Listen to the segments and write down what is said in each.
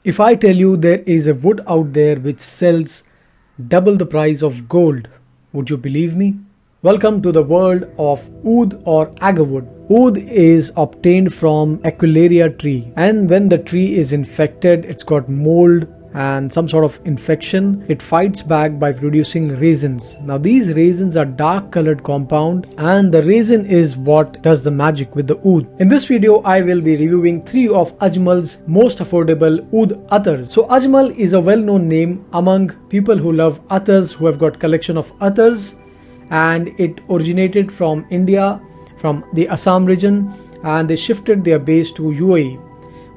If I tell you there is a wood out there which sells double the price of gold, would you believe me? Welcome to the world of Oud or Agarwood. Oud is obtained from Aquilaria tree, and when the tree is infected, it's got mold and some sort of infection, it fights back by producing resins. Now these resins are dark colored compound, and the resin is what does the magic with the oud. In this video I will be reviewing 3 of Ajmal's most affordable Oud Attars. So Ajmal is a well-known name among people who love attars, who have got collection of attars, and it originated from India, from the Assam region, and they shifted their base to UAE.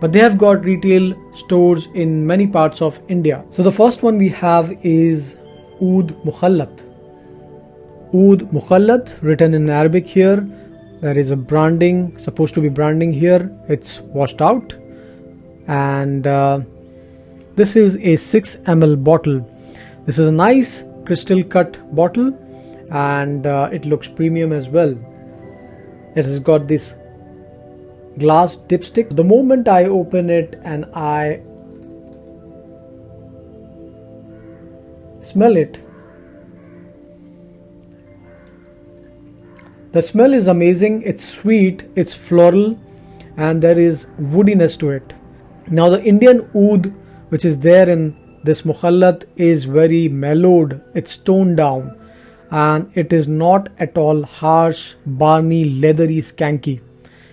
But they have got retail stores in many parts of India. So the first one we have is Oud Mukhallat. Oud Mukhallat, written in Arabic here. There is a branding, supposed to be branding here. It's washed out. And this is a 6 ml bottle. This is a nice crystal cut bottle, and it looks premium as well. It has got this glass dipstick. The moment I open it and I smell it, the smell is amazing. It's sweet, it's floral, and there is woodiness to it. Now the Indian Oud which is there in this Mukhallat is very mellowed, it's toned down, and it is not at all harsh, barny, leathery, skanky.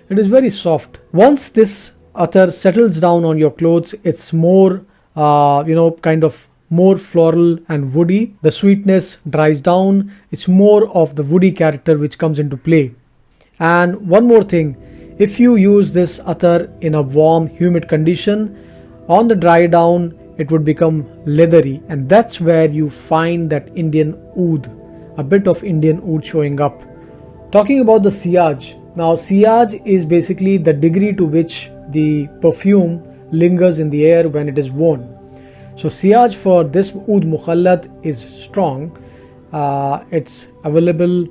It is very soft. Once this attar settles down on your clothes, it's more, kind of more floral and woody. The sweetness dries down. It's more of the woody character which comes into play. And one more thing, if you use this attar in a warm, humid condition, on the dry down, it would become leathery. And that's where you find that Indian Oud, a bit of Indian Oud showing up. Talking about the sillage. Now sillage is basically the degree to which the perfume lingers in the air when it is worn. So sillage for this Oud Mukhallat is strong. It's available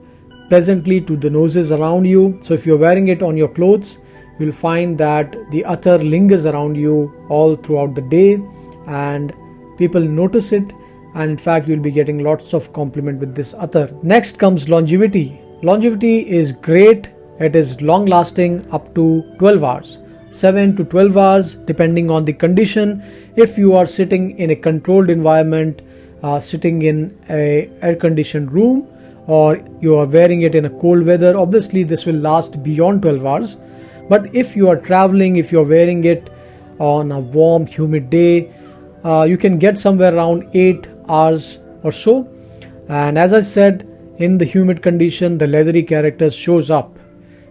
pleasantly to the noses around you. So if you're wearing it on your clothes, you'll find that the attar lingers around you all throughout the day, and people notice it, and in fact you'll be getting lots of compliment with this attar. Next comes longevity. Longevity is great. It is long lasting up to 12 hours, 7 to 12 hours depending on the condition. If you are sitting in a controlled environment, sitting in a air conditioned room, or you are wearing it in a cold weather, obviously this will last beyond 12 hours. But if you are traveling, if you are wearing it on a warm humid day, you can get somewhere around 8 hours or so. And as I said, in the humid condition, the leathery character shows up.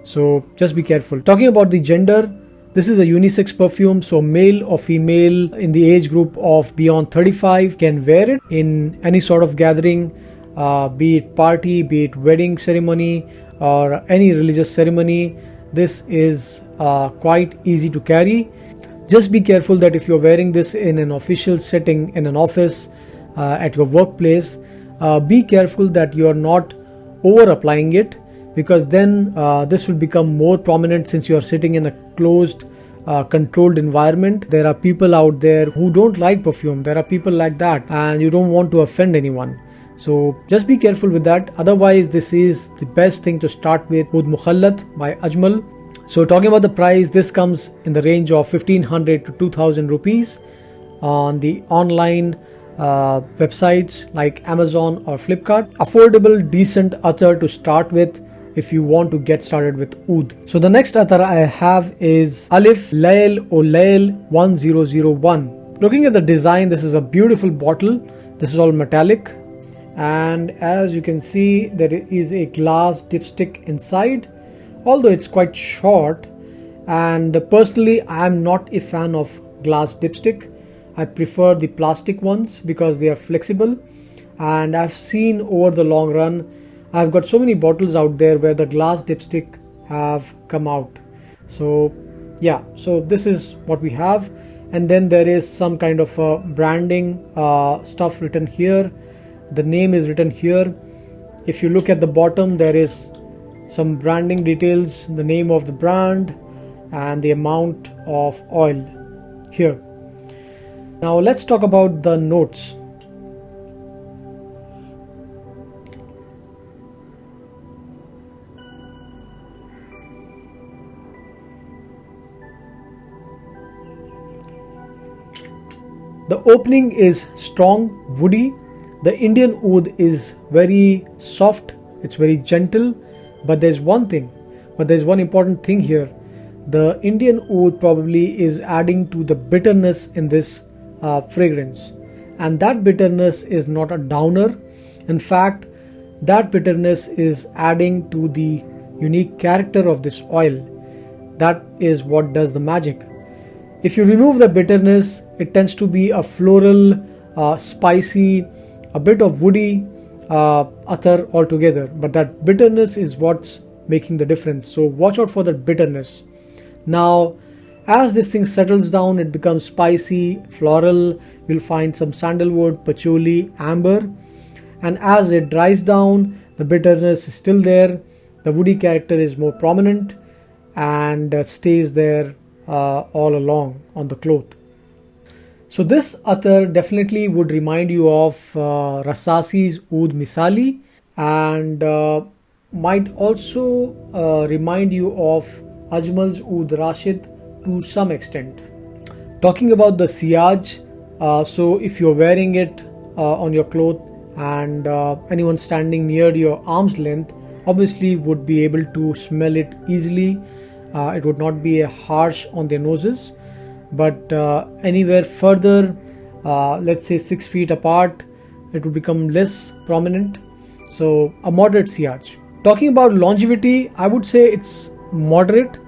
So just be careful. Talking about the gender, this is a unisex perfume, so male or female in the age group of beyond 35 can wear it in any sort of gathering, be it party, be it wedding ceremony, or any religious ceremony. This is quite easy to carry. Just be careful that if you're wearing this in an official setting, in an office, at your workplace, be careful that you're not over applying it, because then this will become more prominent since you are sitting in a closed, controlled environment. There are people out there who don't like perfume. There are people like that, and you don't want to offend anyone. So just be careful with that. Otherwise, this is the best thing to start with, Oud Mukhallat by Ajmal. So talking about the price, this comes in the range of 1500 to 2000 rupees on the online websites like Amazon or Flipkart. Affordable, decent attar to start with if you want to get started with Oud. So the next attar I have is Alif Lail O Lail 1001. Looking at the design, this is a beautiful bottle. This is all metallic, and as you can see, there is a glass dipstick inside, although it's quite short. And personally, I am not a fan of glass dipstick. I prefer the plastic ones because they are flexible, and I've seen over the long run, I've got so many bottles out there where the glass dipstick have come out. So yeah, so this is what we have. And then there is some kind of branding stuff written here. The name is written here. If you look at the bottom, there is some branding details, the name of the brand and the amount of oil here. Now let's talk about the notes. The opening is strong, woody. The Indian Oud is very soft, it's very gentle, but there's one important thing here. The Indian Oud probably is adding to the bitterness in this fragrance, and that bitterness is not a downer. In fact, that bitterness is adding to the unique character of this oil. That is what does the magic. If you remove the bitterness, it tends to be a floral, spicy, a bit of woody attar altogether. But that bitterness is what's making the difference. So watch out for that bitterness. Now, as this thing settles down, it becomes spicy, floral. You'll find some sandalwood, patchouli, amber. And as it dries down, the bitterness is still there. The woody character is more prominent and stays there all along on the cloth. So this attar definitely would remind you of Rasasi's Oud Misali, and might also remind you of Ajmal's Oud Rashid to some extent. Talking about the sillage, so if you're wearing it on your cloth and anyone standing near your arm's length obviously would be able to smell it easily. It would not be harsh on their noses, but anywhere further, let's say 6 feet apart, it would become less prominent. So a moderate sillage. Talking about longevity, I would say it's moderate.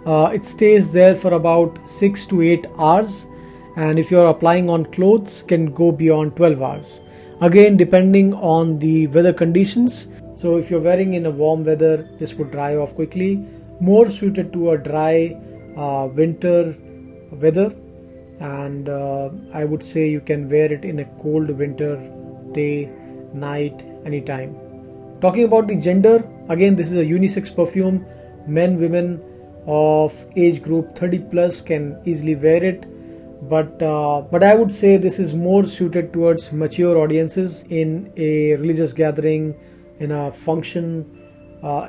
It stays there for about 6 to 8 hours, and if you're applying on clothes, can go beyond 12 hours. Again, depending on the weather conditions. So if you're wearing in a warm weather, this would dry off quickly. More suited to a dry winter weather, and I would say you can wear it in a cold winter, day, night, anytime. Talking about the gender, again this is a unisex perfume. Men, women of age group 30 plus can easily wear it, but I would say this is more suited towards mature audiences in a religious gathering, in a function,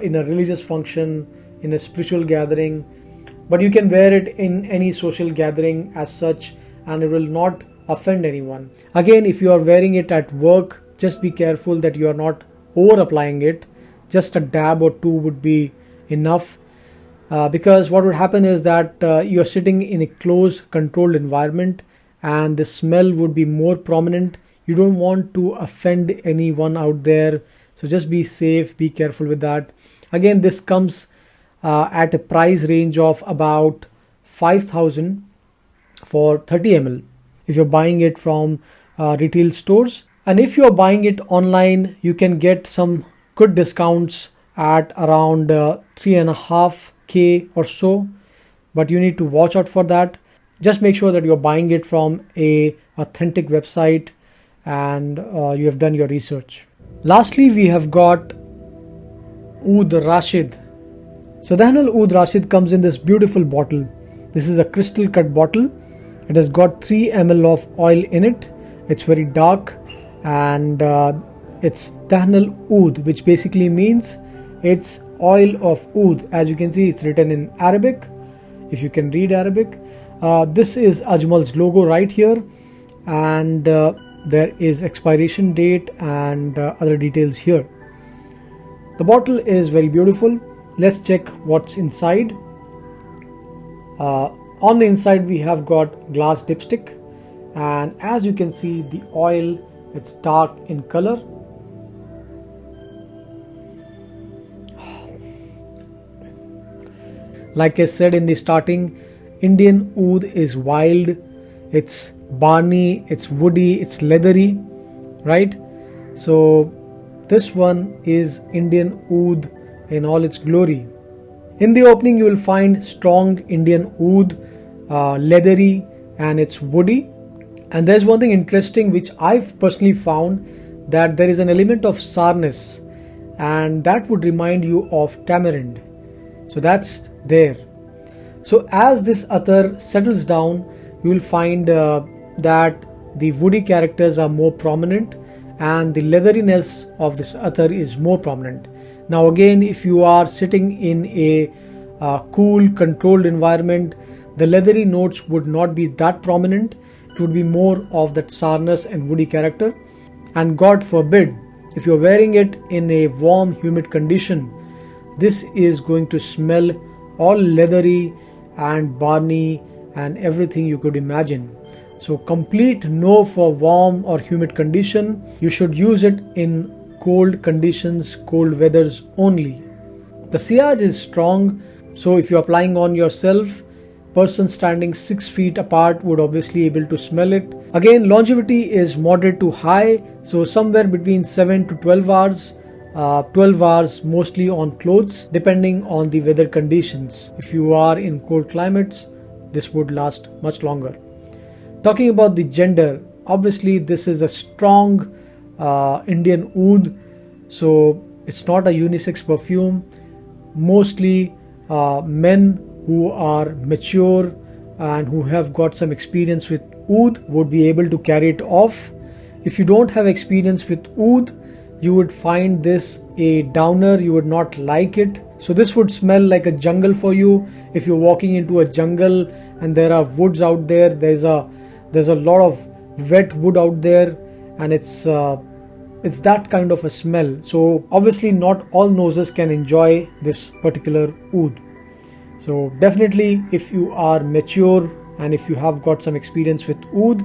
in a religious function, in a spiritual gathering. But you can wear it in any social gathering as such, and it will not offend anyone. Again, if you are wearing it at work, just be careful that you are not over applying it. Just a dab or two would be enough, because what would happen is that you are sitting in a closed, controlled environment, and the smell would be more prominent. You don't want to offend anyone out there, so just be safe, be careful with that. Again, this comes at a price range of about 5,000 for 30 ml if you're buying it from retail stores. And if you're buying it online, you can get some good discounts at around 3.5K or so, but you need to watch out for that. Just make sure that you're buying it from a authentic website and you have done your research. Lastly, we have got Oud Rashid. So Dehn Al Oud Rashid comes in this beautiful bottle. This is a crystal cut bottle. It has got 3 ml of oil in it. It's very dark, and it's Dehn Al Oud, which basically means it's oil of oud. As you can see, it's written in Arabic, if you can read Arabic. This is Ajmal's logo right here, and there is expiration date and other details here. The bottle is very beautiful. Let's check what's inside. On the inside we have got glass dipstick, and as you can see, the oil, it's dark in color. Like I said in the starting, Indian Oud is wild, it's barny, it's woody, it's leathery, right? So this one is Indian Oud in all its glory. In the opening you will find strong Indian Oud, leathery, and it's woody. And there's one thing interesting which I've personally found, that there is an element of sourness, and that would remind you of tamarind. So that's there. So as this attar settles down, you will find that the woody characters are more prominent and the leatheriness of this attar is more prominent. Now again, if you are sitting in a cool, controlled environment, the leathery notes would not be that prominent. It would be more of that sourness and woody character. And God forbid, if you're wearing it in a warm, humid condition, this is going to smell all leathery and barny and everything you could imagine. So complete no for warm or humid condition. You should use it in cold conditions, cold weathers only. The sillage is strong, so if you're applying on yourself, person standing 6 feet apart would obviously able to smell it. Again, longevity is moderate to high, so somewhere between 7 to 12 hours. 12 hours mostly on clothes, depending on the weather conditions. If you are in cold climates, this would last much longer. Talking about the gender, obviously this is a strong Indian Oud, so it's not a unisex perfume. Mostly men who are mature and who have got some experience with Oud would be able to carry it off. If you don't have experience with Oud, you would find this a downer, you would not like it. So this would smell like a jungle for you. If you're walking into a jungle and there are woods out there, there's a lot of wet wood out there, and it's that kind of a smell. So obviously not all noses can enjoy this particular Oud. So definitely, if you are mature and if you have got some experience with Oud,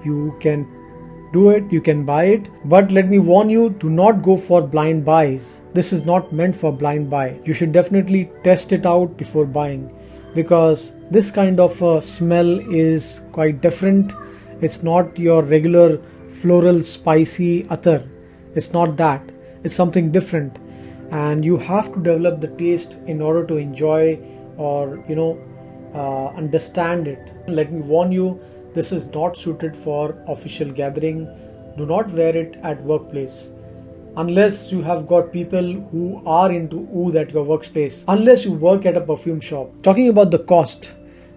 you can do it, you can buy it. But let me warn you, do not go for blind buys. This is not meant for blind buy. You should definitely test it out before buying, because this kind of a smell is quite different. It's not your regular floral spicy attar. It's not that. It's something different, and you have to develop the taste in order to enjoy or understand it. Let me warn you, this is not suited for official gathering. Do not wear it at workplace unless you have got people who are into Oud at your workspace, unless you work at a perfume shop. Talking about the cost,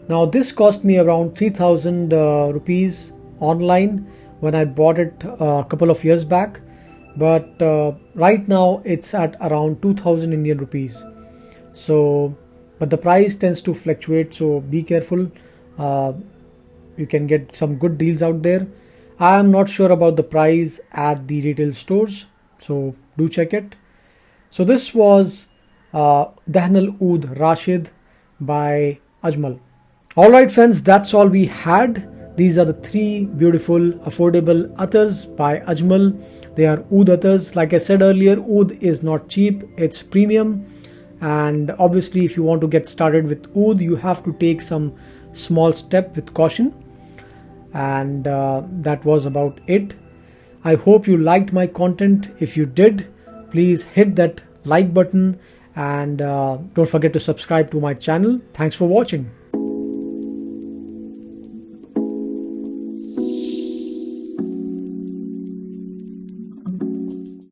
now this cost me around 3000 rupees online when I bought it a couple of years back, but right now it's at around 2000 Indian rupees. So but the price tends to fluctuate, so be careful. You can get some good deals out there. I am not sure about the price at the retail stores, so do check it. So this was Dehn Al Oud Rashid by Ajmal. Alright friends, that's all we had. These are the 3 beautiful affordable attars by Ajmal. They are Oud attars. Like I said earlier, Oud is not cheap, it's premium. And obviously if you want to get started with Oud, you have to take some small step with caution. And that was about it. I hope you liked my content. If you did, please hit that like button and don't forget to subscribe to my channel. Thanks for watching.